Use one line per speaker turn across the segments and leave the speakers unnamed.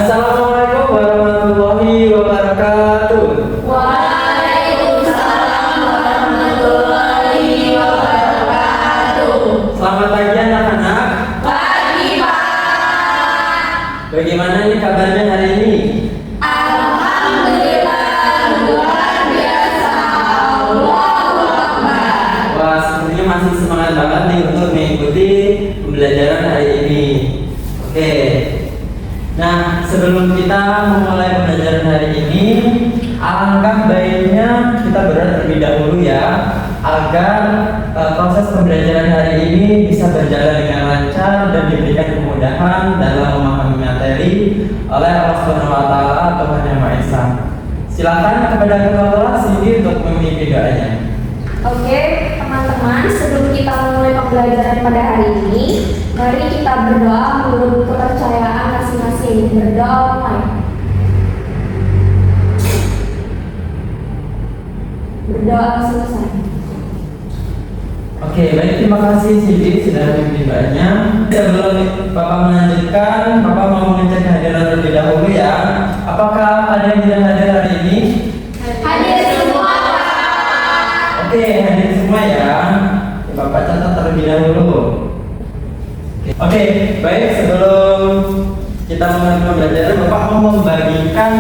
Assalamualaikum warahmatullahi wabarakatuh.
Waalaikumsalam warahmatullahi wabarakatuh.
Selamat pagi anak-anak.
Pagi, Pak.
Bagaimana nih kabarnya hari ini?
Alhamdulillah, luar biasa. Allahu Akbar.
Wah, sepertinya masih semangat banget nih untuk mengikuti pembelajaran hari ini. Oke. Nah, sebelum kita memulai pembelajaran hari ini, alangkah baiknya kita berdoa terlebih dahulu ya, agar proses pembelajaran hari ini bisa berjalan dengan lancar dan diberikan kemudahan dalam memahami materi oleh Allah Subhanahu wa taala, Tuhan Yang Maha Esa. Silakan kepada ketua kelas ini untuk memimpin doanya.
Oke, teman-teman, sebelum kita mulai pembelajaran pada hari ini, mari kita berdoa menurut kepercayaan masing-masing. Berdoa mulai. Berdoa selesai.
Oke, baik, terima kasih Siti sudah memimpin doanya. Sebelum Bapak melanjutkan, Bapak mau mengecek kehadiran terlebih dahulu ya. Apakah ada yang tidak hadir hari ini?
Hadir semua, Pak.
Oke, hadir semua ya. Bapak catat terlebih dahulu. Oke, baik, sebelum kita mulai pembelajaran, Bapak mau membagikan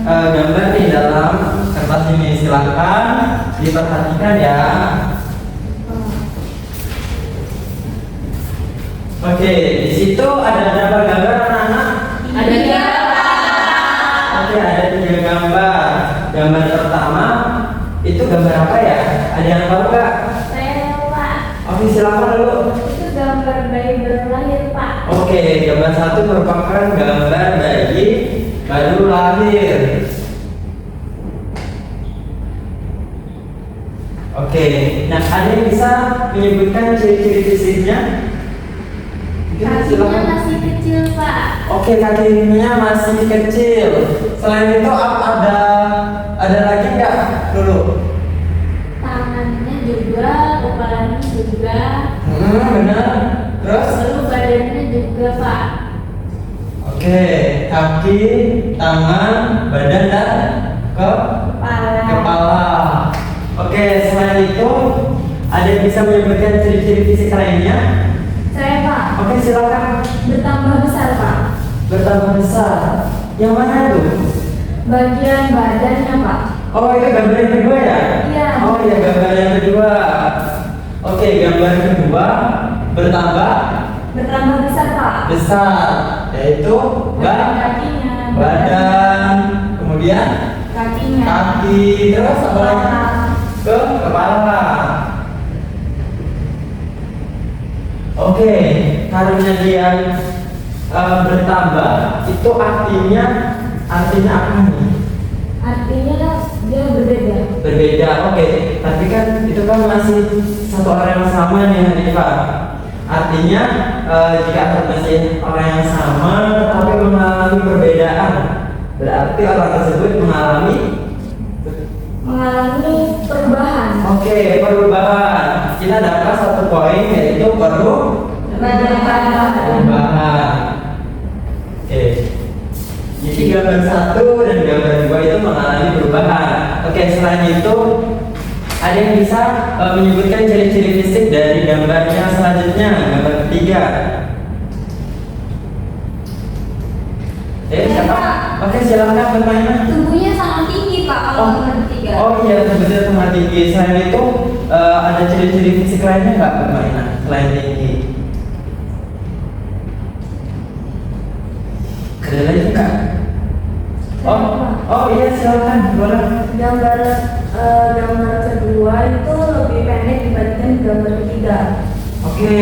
gambar di dalam kertas ini. Silakan diperhatikan ya. Oke, di situ ada berapa gambar anak-anak?
Ada tiga, Pak.
Oke, ada 3 gambar. Gambar pertama itu gambar apa ya? Ada yang tahu nggak?
Saya, Pak.
Oke, silakan dulu.
Itu gambar bayi baru lahir, Pak.
Oke, gambar 1 merupakan gambar bayi baru lahir. Oke, nah ada yang bisa menyebutkan ciri-ciri fisiknya?
Kakinya masih kecil, Pak.
Oke, kakinya masih kecil. Selain itu ada lagi nggak dulu?
Tangannya juga, kepalanya juga.
Benar. Terus?
Lalu badannya juga, Pak.
Oke, kaki, tangan, badan dan kepala. Oke, selain itu ada yang bisa menyebutkan ciri-ciri fisik lainnya?
Saya, Pak.
Oke, silakan.
Bertambah besar, Pak.
Bertambah besar. Yang mana itu?
Bagian badannya, Pak.
Oh, itu gambar yang kedua ya?
Iya.
Oh iya, gambar yang kedua. Oke, gambar yang kedua bertambah
Bertambah besar, Pak.
besar, yaitu
Kakinya.
badan, kemudian
Kakinya.
kaki, terus apa lagi? Ke kepala. Oke, karena dia bertambah, itu artinya apa nih?
Artinya dia berbeda.
Berbeda. Oke, tapi kan itu kan masih satu orang yang sama nih Hanifah. Artinya jika masih orang yang sama tetapi mengalami perbedaan, berarti orang tersebut mengalami
Perubahan.
Oke, perubahan. Kita dapat 1 poin yaitu perubahan. Oke. Jadi gambar 1 dan gambar 2 itu mengalami perubahan. Oke, selain itu ada yang bisa menyebutkan ciri-ciri fisik dari gambarnya selanjutnya, gambar ketiga. Siapa? Oke, silakan bermain.
Tubuhnya sangat tinggi, Pak, kalau nomor 3.
Oh iya, betul sangat tinggi. Selain itu ada ciri-ciri fisik lainnya nggak bermain selain tinggi? Ada lagi nggak? Oh iya, silakan boleh.
Gambar kedua itu lebih pendek dibandingkan gambar ketiga.
Oke.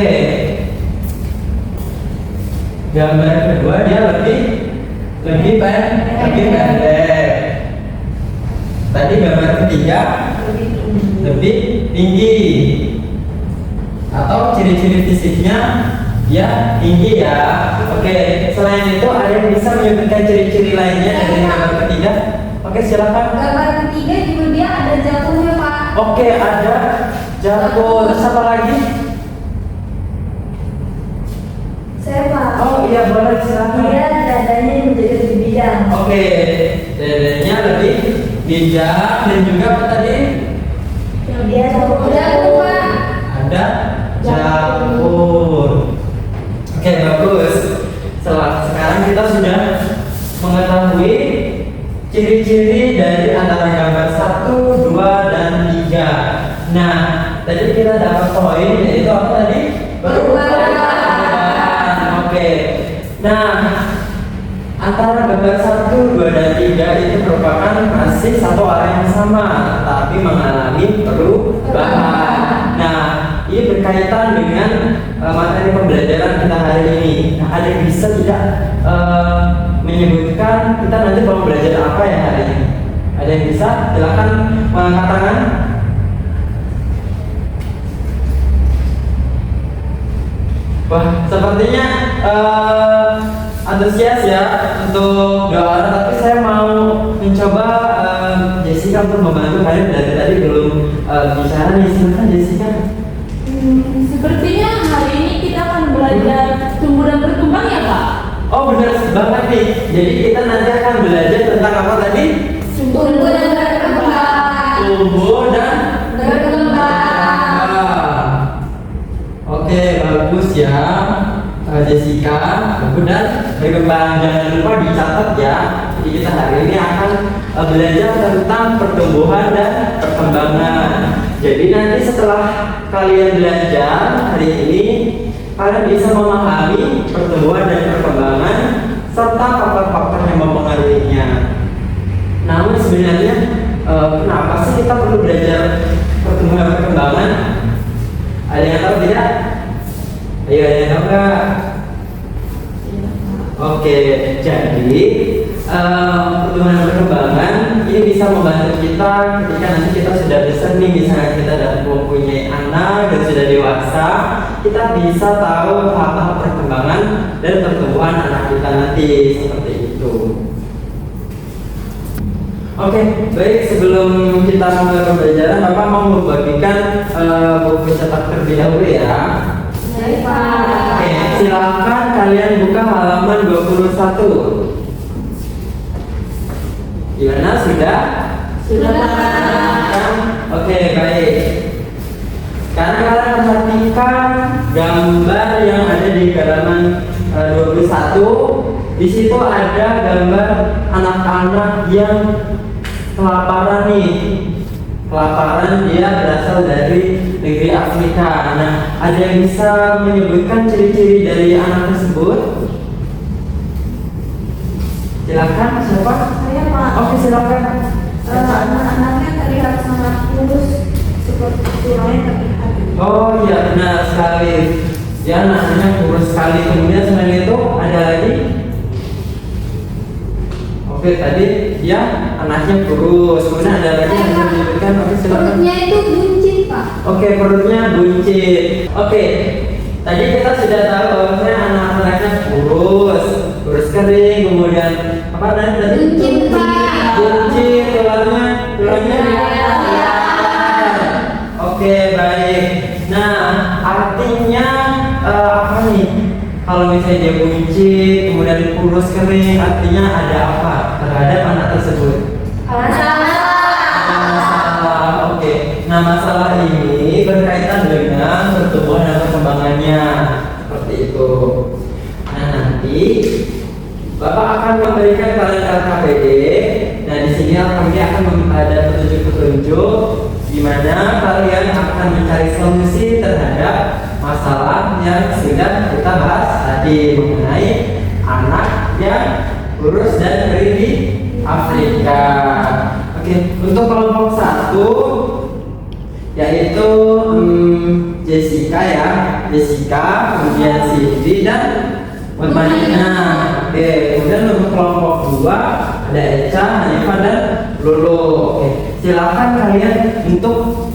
Gambar kedua dia lebih pendek. Tadi gambar ketiga
Lebih tinggi.
lebih tinggi. Atau ciri-ciri fisiknya dia tinggi ya. Oke, selain itu ada yang bisa menyebutkan ciri-ciri lainnya dari gambar ketiga? Oke, silakan.
Gambar ketiga juga dia ada jantungnya, Pak.
Oke, ada jantung. Terus apa lagi?
Saya, Pak.
Oh iya, boleh silakan.
Dia dadanya menjadi lebih
Ya, dan juga apa tadi?
Dia jagung Pak.
Ada jamur. Oke, bagus. Sekarang kita sudah mengetahui ciri-ciri dari antara gambar 1, 2, dan 3. Nah, tadi kita dapat poin yaitu apa tadi? Perubahan. Oke. Nah, antara gambar 1, 2, dan 3 itu merupakan masih satu area yang sama, tapi mengalami perubahan. Nah, ini berkaitan dengan materi pembelajaran kita hari ini. Nah, ada yang bisa tidak menyebutkan kita nanti mau belajar apa ya hari ini? Ada yang bisa? Silakan mengangkat tangan. Wah, sepertinya antusias ya untuk doa, tapi saya mau mencoba Jessica untuk membantu kalian dari tadi belum bicara nih. Silakan Jessica.
Sepertinya hari ini kita akan belajar tumbuh dan berkembang ya Pak?
Oh benar banget nih. Jadi kita nanti akan belajar tentang apa tadi?
Tumbuh dan berkembang.
Tumbuh dan
Berkembang.
Oke, bagus ya Jessica. Tumbuh dan berkembang. Jangan lupa dicatat ya. Jadi kita hari ini akan belajar tentang pertumbuhan dan perkembangan. Jadi nanti setelah kalian belajar hari ini, kalian bisa memahami pertumbuhan dan perkembangan serta faktor-faktor yang mempengaruhinya. Namun sebenarnya kenapa sih kita perlu belajar pertumbuhan dan perkembangan? Ada yang tahu tidak? Ayo, ada yang tahu nggak? Oke, jadi pertumbuhan dan perkembangan ini bisa membantu kita ketika nanti kita sudah besar nih, misalnya kita sudah mempunyai anak dan sudah dewasa, kita bisa tahu tahap perkembangan dan pertumbuhan anak kita nanti seperti itu. Oke, baik, sebelum kita mulai pembelajaran, Bapak mau membagikan buku cetak terlebih dahulu ya.
Baik Pak.
Oke, silakan kalian buka halaman 21. Gimana, sudah?
Sudah Pak.
Oke, baik. Sekarang kalian perhatikan gambar yang ada di halaman 21. Di situ ada gambar anak-anak yang kelaparan nih. Kelaparan dia berasal dari negeri Afrika. Nah, ada yang bisa menyebutkan ciri-ciri dari anak tersebut? Silakan, siapa?
Saya Pak.
Oke, silakan.
Anak-anaknya terlihat sangat kurus seperti tulangnya terlihat.
Oh iya, benar sekali. Ya, anak-anaknya kurus sekali. Kemudian selain itu ada lagi? Oke, tadi ya anaknya kurus. Kemudian ada lagi yang bisa menyebutkan? Oke, silakan.
Perutnya itu buncit Pak.
Oke, perutnya buncit. Oke, tadi kita sudah tahu bahwasanya anak-anaknya kurus kering, kemudian apa tadi?
Buncit Pak.
Buncit, tulangnya Oke, baik. Nah, artinya apa nih? Kalau misalnya dia buncit, kemudian kurus kering, artinya ada apa terhadap anak tersebut? Masalah. Oke. Nah, masalah ini berkaitan dengan pertumbuhan dan perkembangannya. Seperti itu. Nah, nanti Bapak akan memberikan kalian KKPD. Nah, di sini KKPD akan ada petunjuk-petunjuk di mana kalian akan mencari solusi terhadap masalah yang sudah kita bahas tadi mengenai anak yang kurus dan kering di Afrika. Oke, untuk kelompok 1 yaitu Jessica ya, Jessica, kemudian Cindy dan Utmanina. Oke, kemudian untuk kelompok 2 ada Echa, Hanifa dan Lulu. Oke, silakan kalian untuk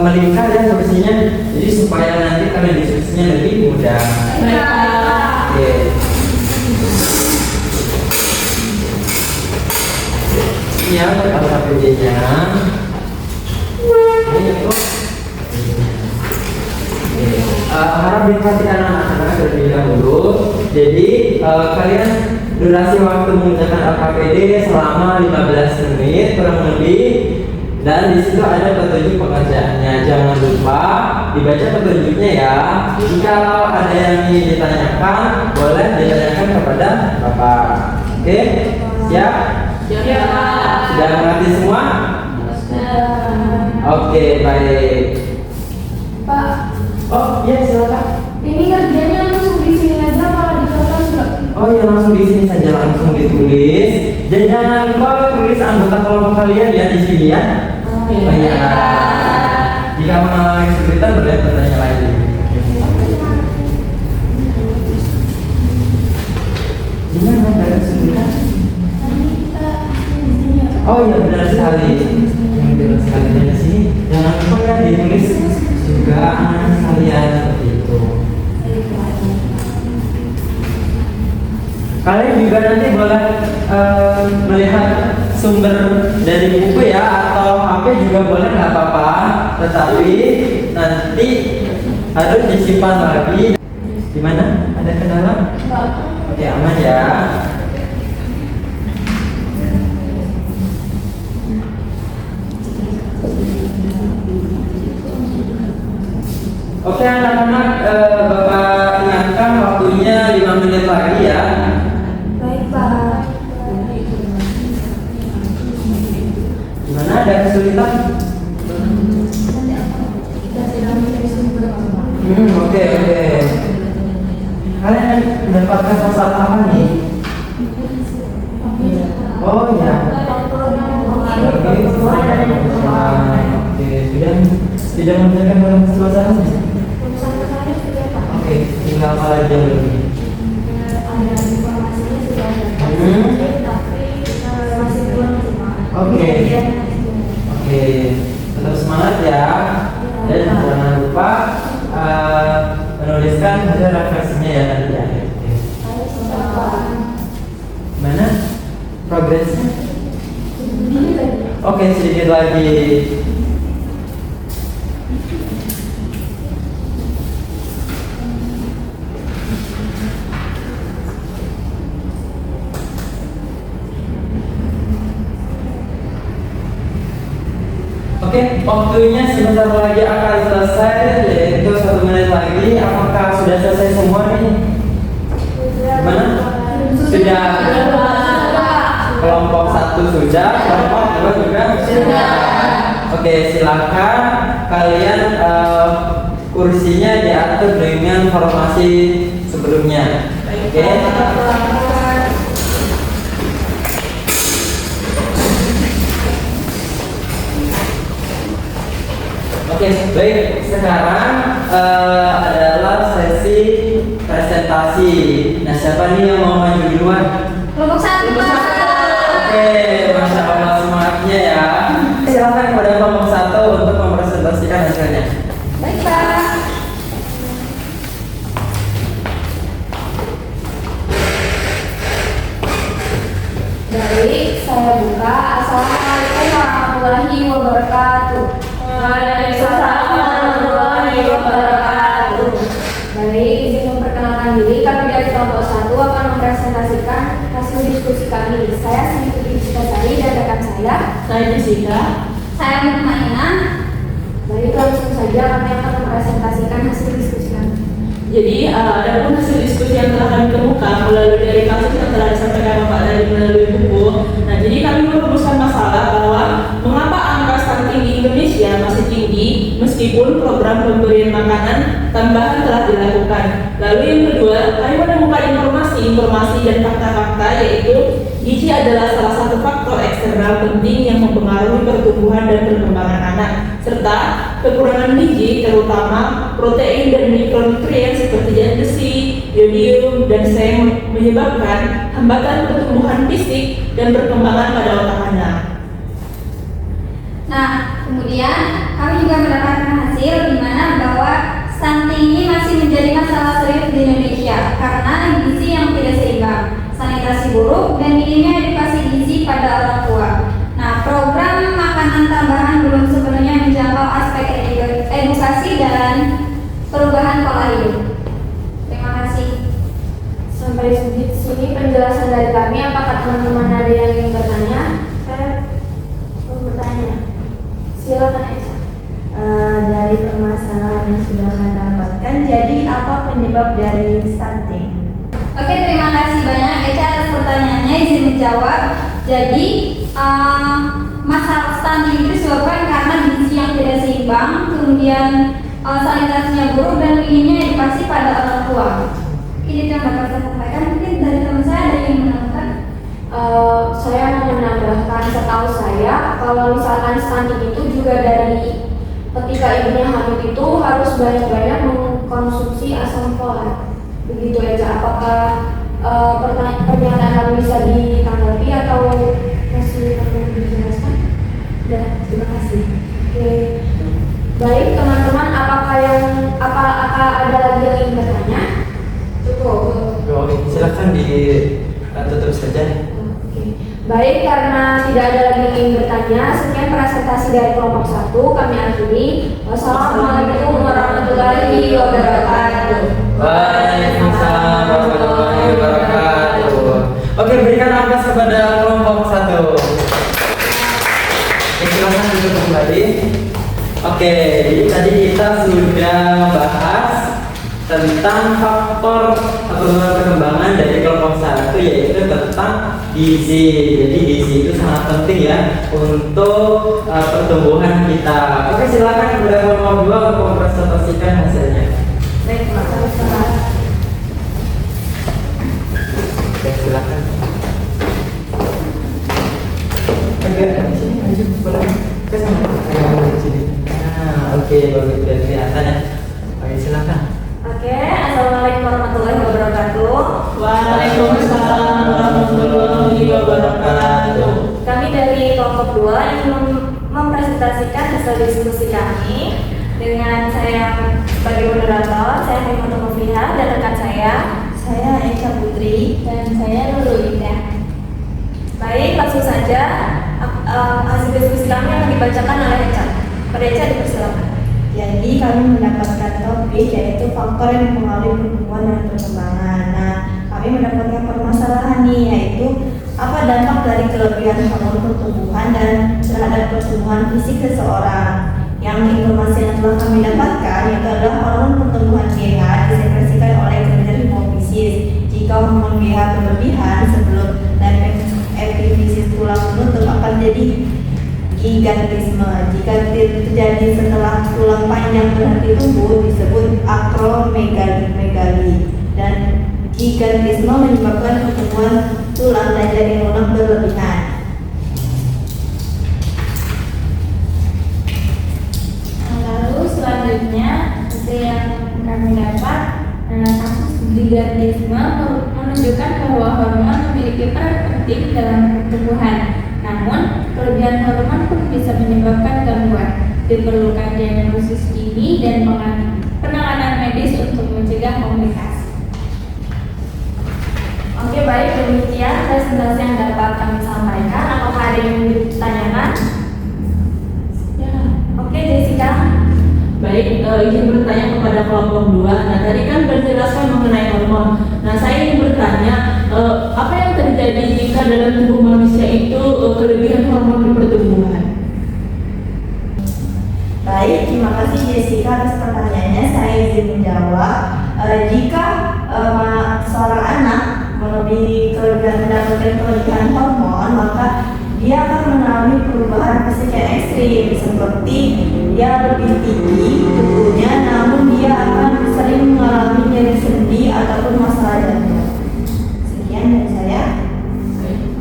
melingkar ya solusinya, jadi supaya nanti kalian diskusinya lebih mudah. Oke. Ya, KKPD-nya. Ini kok. Harap diperhatikan anak-anak terlebih dahulu. Jadi kalian durasi waktu mengerjakan LKPD selama 15 menit kurang lebih, dan di situ ada petunjuk pengerjaannya. Jangan lupa dibaca petunjuknya ya. Jika ada yang ingin ditanyakan, boleh ditanyakan kepada Bapak. Oke, siap?
Ya.
Sudah mengerti semua? Oke, baik.
Pak,
Oh, iya silakan.
ini kerjanya langsung di sini aja apa di kertas enggak?
Oh ya, langsung di sini saja, langsung ditulis. Dan jangan lupa tulis anggota kelompok kalian ya di sini ya. Oh iya. Jika mengalami kesulitan boleh bertanya lagi. Gimana ada kesulitan? Oh iya, benar sekali. Benar sekali dari sini. Jangan lupa ya ditulis juga anak kalian seperti itu. Kalian juga nanti boleh melihat sumber dari buku ya, atau HP juga boleh, nggak apa-apa. Tetapi nanti harus disimpan lagi. Gimana? Ada kendala? Oke, aman ya. Oke anak-anak, Bapak ingatkan waktunya 5 menit lagi ya.
Baik, Pak.
Gimana, ada kesulitan? Oke. Kalian mendapatkan masalah apa nih? Oh ya. Oke, sudah mengerjakan dalam suasananya. Oke, tinggal apa aja lagi? Oke, tetap semangat ya. Dan jangan lupa menuliskan hasil refleksinya ya nanti ya. Mana progresnya? Oke, sedikit lagi. Oke, waktunya sebentar lagi akan selesai, yaitu 1 menit lagi. Apakah sudah selesai semua nih? Gimana? Sudah. Kelompok 1 sudah, kelompok 2 juga sudah. Oke, silakan kalian kursinya diatur dengan formasi sebelumnya. Oke. Oke, baik. Sekarang adalah sesi presentasi. Nah, siapa nih yang mau maju duluan?
Kelompok 1, Pak.
Oke, masya Allah semangatnya ya. Silakan kepada kelompok 1 untuk mempresentasikan hasilnya.
Baik, Pak. Baik, saya buka. Assalamualaikum warahmatullahi wabarakatuh. Waalaikumsalam warahmatullahi wabarakatuh. Baik, izin memperkenalkan diri. Kami dari kelompok 1 akan mempresentasikan hasil diskusi kami. Saya Siti Sari dan rekan saya
Jessica.
Saya Mutmainah. Baik, langsung saja kami akan mempresentasikan hasil diskusi kami.
Jadi ada pun hasil diskusi yang telah kami temukan melalui dari kasus yang telah disampaikan Bapak dari melalui buku. Nah, jadi kami merumuskan masalah bahwa mengapa angka stunting di Indonesia masih tinggi meskipun program pemberian makanan tambahan telah dilakukan. Lalu yang kedua, kami menemukan informasi dan fakta-fakta, yaitu gizi adalah salah satu faktor eksternal penting yang mempengaruhi pertumbuhan dan perkembangan anak, serta kekurangan gizi terutama protein dan mikronutrien seperti zat besi, yodium, dan seng menyebabkan hambatan pertumbuhan fisik dan perkembangan pada otak anak.
Nah, kemudian kami juga mendapatkan hasil di mana bahwa stunting ini masih menjadi masalah serius di Indonesia karena gizi yang tidak seimbang, sanitasi buruk, dan minimnya edukasi gizi pada orang tua. Nah, program makanan tambahan belum sepenuhnya menjangkau aspek edukasi dan perubahan pola hidup. Terima kasih. Sampai sini penjelasan dari teman-teman ada yang ingin bertanya? Saya mau bertanya. Silakan Aisyah. Dari permasalahan yang sudah saya dapatkan, jadi apa penyebab dari stunting? Oke, terima kasih banyak Eca atas pertanyaannya. Izin menjawab. Jadi masalah stunting itu disebabkan karena gizi yang tidak seimbang, kemudian sanitasinya buruk dan minimnya edukasi pada orang tua. Ini yang dapat saya sampaikan. Mungkin dari teman saya ada yang menambahkan.
Saya mau menambahkan, setahu saya kalau misalkan stunting itu juga dari ketika ibunya hamil itu harus banyak-banyak mengkonsumsi asam folat. Begitu aja. Apakah pernyataan kami bisa ditanggapi atau masih perlu dijelaskan? Sudah, terima kasih. Oke. Baik teman-teman, apakah ada lagi yang ingin bertanya? Cukup.
Silakan ditutup saja.
Oke. Baik, karena tidak ada lagi yang ingin bertanya, sekian presentasi dari kelompok 1 kami akhiri. Wassalamualaikum warahmatullahi wabarakatuh.
Waalaikumsalam warahmatullahi wabarakatuh. Oke, berikan aplaus kepada kelompok 1. Silakan duduk kembali. Oke, jadi tadi kita sudah membahas tentang faktor atau perkembangan dari kelompok 1, yaitu tentang gizi. Jadi gizi itu sangat penting ya untuk pertumbuhan kita. Oke, silakan kepada kelompok 2 untuk mempresentasikan hasilnya.
Baik, terima
Oke, silakan. Agak di sini maju boleh. Ke sana. Di sini. Oke, bagus, kelihatan ya. Oke, silakan.
Oke, assalamualaikum warahmatullahi wabarakatuh.
Waalaikumsalam warahmatullahi wabarakatuh.
Kami dari kelompok 2 ingin mempresentasikan hasil diskusi kami dengan saya sebagai moderator, saya Haimatul Mufiha, dan rekan saya Eca Putri, dan saya Lulu Indah. Baik, langsung saja hasil diskusi kami akan dibacakan oleh Eca. Pada Eca dipersilakan.
Jadi kami mendapatkan topik yaitu faktor yang mempengaruhi pertumbuhan dan perkembangan. Nah, kami mendapatkan permasalahan nih, yaitu apa dampak dari kelebihan hormon pertumbuhan dan terhadap pertumbuhan fisik seseorang. Yang informasi yang telah kami dapatkan yaitu adalah hormon pertumbuhan GH disekresikan oleh kelenjar hipofisis. Jika hormon GH berlebihan sebelum dan epifisis tulang penutup akan jadi gigantisme. Jika terjadi setelah tulang panjang berhenti tumbuh disebut akromegali. Dan gigantisme menyebabkan pertumbuhan tulang dan jaring lunak berlebihan.
Lalu selanjutnya hasil yang kami dapat, kasus gigantisme menunjukkan bahwa hormon memiliki peran penting dalam pertumbuhan. Namun, kelebihan hormon pun bisa menyebabkan gangguan. Diperlukan diagnosis dini dan penanganan medis untuk mencegah komplikasi. Oke, baik, demikian presentasi yang dapat kami sampaikan. Apakah ada yang ditanyakan?
Ya.
Oke, Jessica.
Baik, izin bertanya kepada kelompok 2. Nah, tadi kan berjelaskan mengenai hormon. Nah, saya ingin bertanya, apa yang terjadi jika dalam tubuh manusia itu kelebihan hormon di pertumbuhan?
Baik, terima kasih Jessica atas pertanyaannya. Saya izin menjawab. Jika seorang anak mendapatkan kelebihan hormon, maka dia akan mengalami perubahan fisik yang ekstrim, seperti dia lebih tinggi tubuhnya, namun dia akan sering mengalami nyeri sendi ataupun masalah jantung. Sekian dari saya.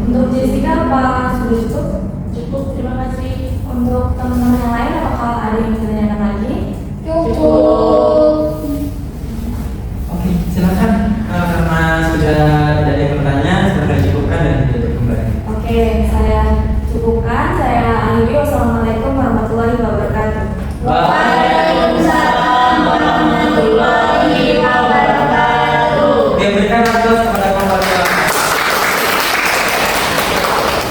Untuk Jessica, apa sudah cukup?
Cukup, terima kasih.
Untuk teman-teman yang lain, apakah ada yang ditanyakan lagi?
Cukup.
Oke, silakan. Karena sudah ada yang bertanya, silakan cukupkan dan ditutup kembali.
Oke, saya cukupkan. Saya akhiri. Wassalamualaikum warahmatullahi wabarakatuh.
Waalaikumsalam warahmatullahi wabarakatuh.
Oke, berikan aplaus kepada kelompok 2.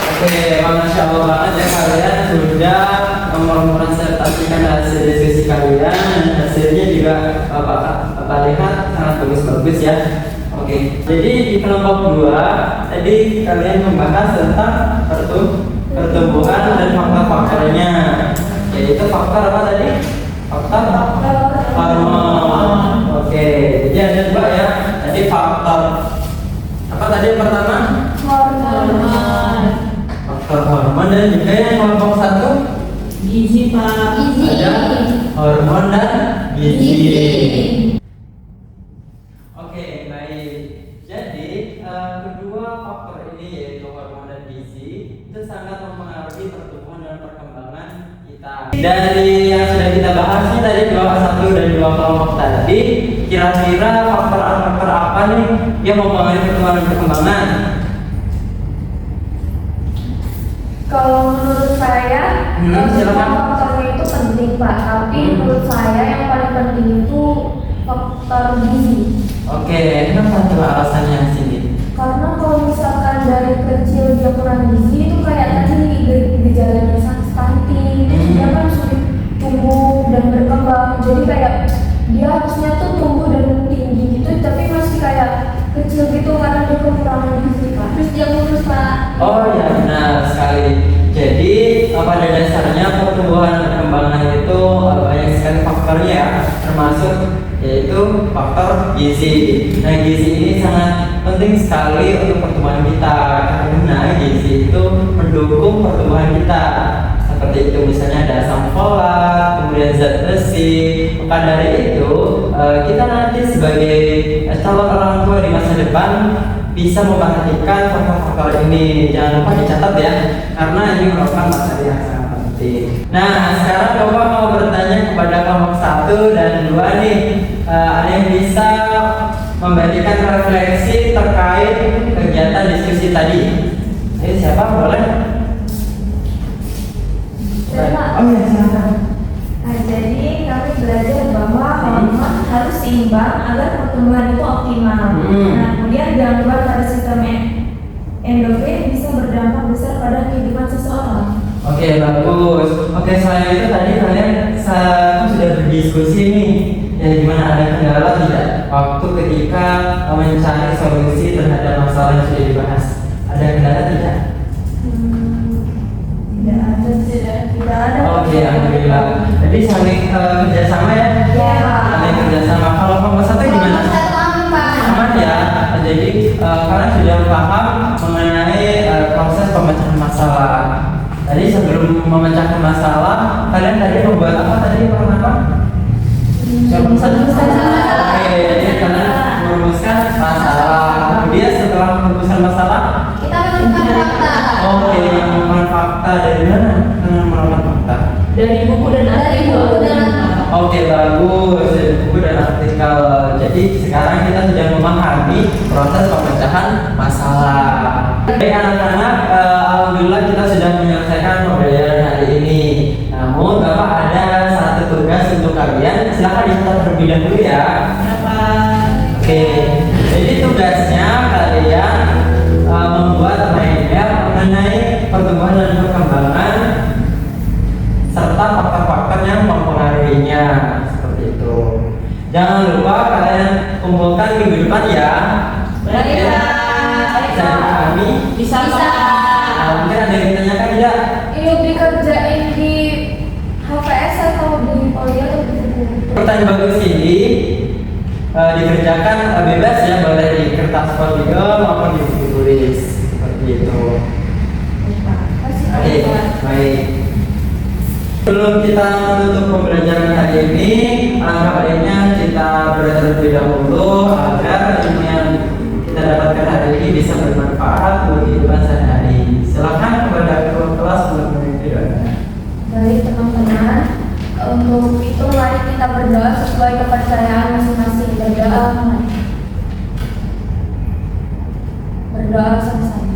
Oke, masya Allah banget ya, kalian sudah mempresentasikan hasil diskusi kalian dan hasilnya juga Bapak lihat sangat bagus-bagus ya. Oke, jadi di kelompok 2 tadi kalian membahas tentang pertumbuhan dan faktor-faktornya, yaitu faktor apa tadi? Faktor hormon. Oke, jadi ada dua ya. Tadi faktor apa tadi yang pertama?
Hormon.
Faktor hormon, dan juga yang kelompok 1
Gizi, Pak.
ada hormon dan gizi. Oke, baik. Jadi kedua faktor ini yaitu hormon dan gizi itu sangat mempengaruhi pertumbuhan dan perkembangan kita. Dari yang sudah kita bahas nih tadi kelompok 1 dan 2 kelompok tadi, kira-kira faktor apa nih yang mempengaruhi pertumbuhan dan perkembangan?
Kalau menurut saya, semua
silakan.
faktornya itu penting Pak. Tapi menurut saya yang paling penting itu faktor gizi.
Oke, kenapa tuh alasannya Cindy?
Karena kalau misalkan dari kecil dia kurang gizi itu kayak tadi gejalanya stunting, dia kan sulit tumbuh dan berkembang. Jadi kayak dia harusnya tuh tumbuh dan tinggi gitu, tapi masih kayak kecil gitu karena dia kekurangan gizi Pak.
Terus dia kurus, Pak.
Oh ya, benar sekali. Jadi pada dasarnya pertumbuhan dan perkembangan itu banyak sekali faktornya ya, termasuk yaitu faktor gizi. Nah, gizi ini sangat penting sekali untuk pertumbuhan kita karena gizi itu mendukung pertumbuhan kita. Seperti itu misalnya ada asam folat, kemudian zat besi. Maka dari itu kita nanti sebagai calon orang tua di masa depan bisa memperhatikan faktor-faktor ini. Jangan lupa dicatat ya, karena ini merupakan materi yang sangat penting. Nah, sekarang Bapak mau bertanya kepada kelompok 1 dan 2 nih. Ada yang bisa memberikan refleksi terkait kegiatan diskusi tadi? Ayo, siapa boleh? Oh ya, silakan.
Nah, jadi kami belajar bahwa hormon harus seimbang agar pertumbuhan itu optimal. Nah, kemudian gangguan pada sistem endokrin bisa berdampak besar pada kehidupan seseorang.
Oke, bagus. Oke, selain itu tadi kalian sudah berdiskusi nih, ya gimana, ada kendala tidak waktu ketika mencari solusi terhadap masalah yang sudah dibahas? Ada kendala tidak?
Tidak ada.
Oke, alhamdulillah. Jadi saling kerjasama ya?
Ya.
Saling kerjasama. Kalau kelompok 1 gimana?
Satu aman, Pak.
Aman ya. Jadi kalian sudah paham mengenai proses pemecahan masalah. Tadi sebelum memecahkan masalah, kalian tadi membuat apa tadi pertama? Oke, jadi kalian merumuskan masalah. Kemudian setelah merumuskan masalah,
Kita menemukan fakta.
oke, menemukan fakta. Dari mana kalian menemukan fakta?
Dari buku dan
Dari buku dan artikel.
Oke, bagus. Dari buku dan artikel. Jadi sekarang kita sudah memahami proses pemecahan masalah. Baik anak-anak, alhamdulillah kita sudah menyelesaikan pembelajaran hari ini. Namun Bapak ada satu tugas untuk kalian. Silakan dicatat terlebih dahulu ya. Oke, jadi tugasnya kalian membuat mindmap mengenai pertumbuhan dan perkembangan serta faktor-faktor yang mempengaruhinya, seperti itu. Jangan lupa kalian kumpulkan minggu depan ya.
Baik,
Ya.
Pak.
Bisa kami.
Bisa,
Bisa.
Pak.
Mungkin ada yang ditanyakan tidak?
Ini dikerjain di HPS atau di poli atau di buku?
Pertanyaan bagus ini dikerjakan bebas ya, boleh di kertas folio maupun di buku tulis, seperti itu. Oke, baik. Sebelum kita menutup pembelajaran hari ini, alangkah baiknya kita belajar terlebih dahulu agar ilmu yang kita dapatkan hari ini bisa bermanfaat untuk kehidupan sehari-hari. Silakan kepada ketua kelas untuk memimpin doanya.
Baik teman-teman, untuk itu mari kita berdoa sesuai kepercayaan masing-masing. Berdoa bersama-sama.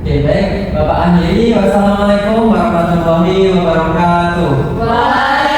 Oke, baik. Bapak akhiri. Wassalamualaikum warahmatullahi wabarakatuh.
Waalaikumsalam.